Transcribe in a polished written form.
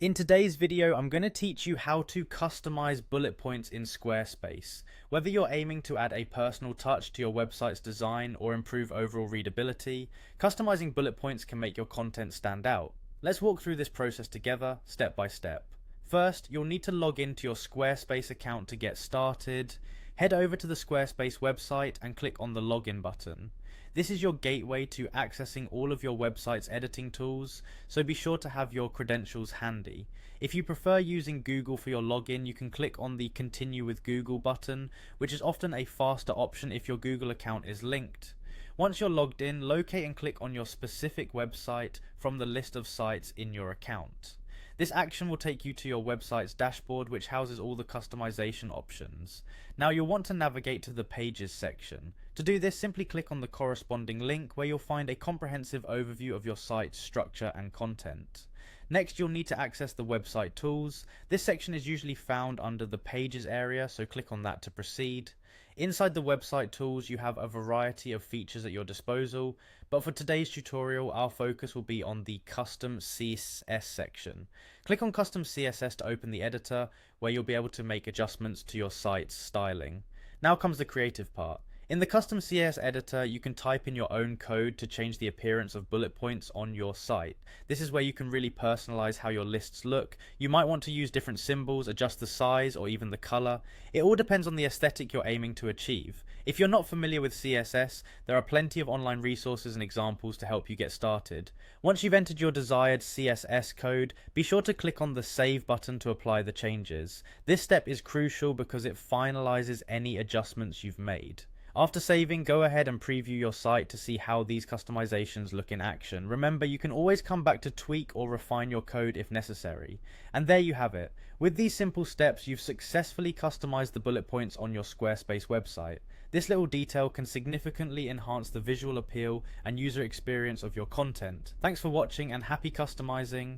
In today's video, I'm going to teach you how to customize bullet points in Squarespace. Whether you're aiming to add a personal touch to your website's design or improve overall readability, customizing bullet points can make your content stand out. Let's walk through this process together, step by step. First, you'll need to log into your Squarespace account to get started. Head over to the Squarespace website and click on the login button. This is your gateway to accessing all of your website's editing tools, so be sure to have your credentials handy. If you prefer using Google for your login, you can click on the Continue with Google button, which is often a faster option if your Google account is linked. Once you're logged in, locate and click on your specific website from the list of sites in your account. This action will take you to your website's dashboard, which houses all the customization options. Now you'll want to navigate to the Pages section. To do this, simply click on the corresponding link where you'll find a comprehensive overview of your site's structure and content. Next, you'll need to access the website tools. This section is usually found under the Pages area, so click on that to proceed. Inside the website tools, you have a variety of features at your disposal, but for today's tutorial, our focus will be on the Custom CSS section. Click on Custom CSS to open the editor, where you'll be able to make adjustments to your site's styling. Now comes the creative part. In the Custom CSS editor, you can type in your own code to change the appearance of bullet points on your site. This is where you can really personalize how your lists look. You might want to use different symbols, adjust the size, or even the color. It all depends on the aesthetic you're aiming to achieve. If you're not familiar with CSS, there are plenty of online resources and examples to help you get started. Once you've entered your desired CSS code, be sure to click on the Save button to apply the changes. This step is crucial because it finalizes any adjustments you've made. After saving, go ahead and preview your site to see how these customizations look in action. Remember, you can always come back to tweak or refine your code if necessary. And there you have it. With these simple steps, you've successfully customized the bullet points on your Squarespace website. This little detail can significantly enhance the visual appeal and user experience of your content. Thanks for watching and happy customizing.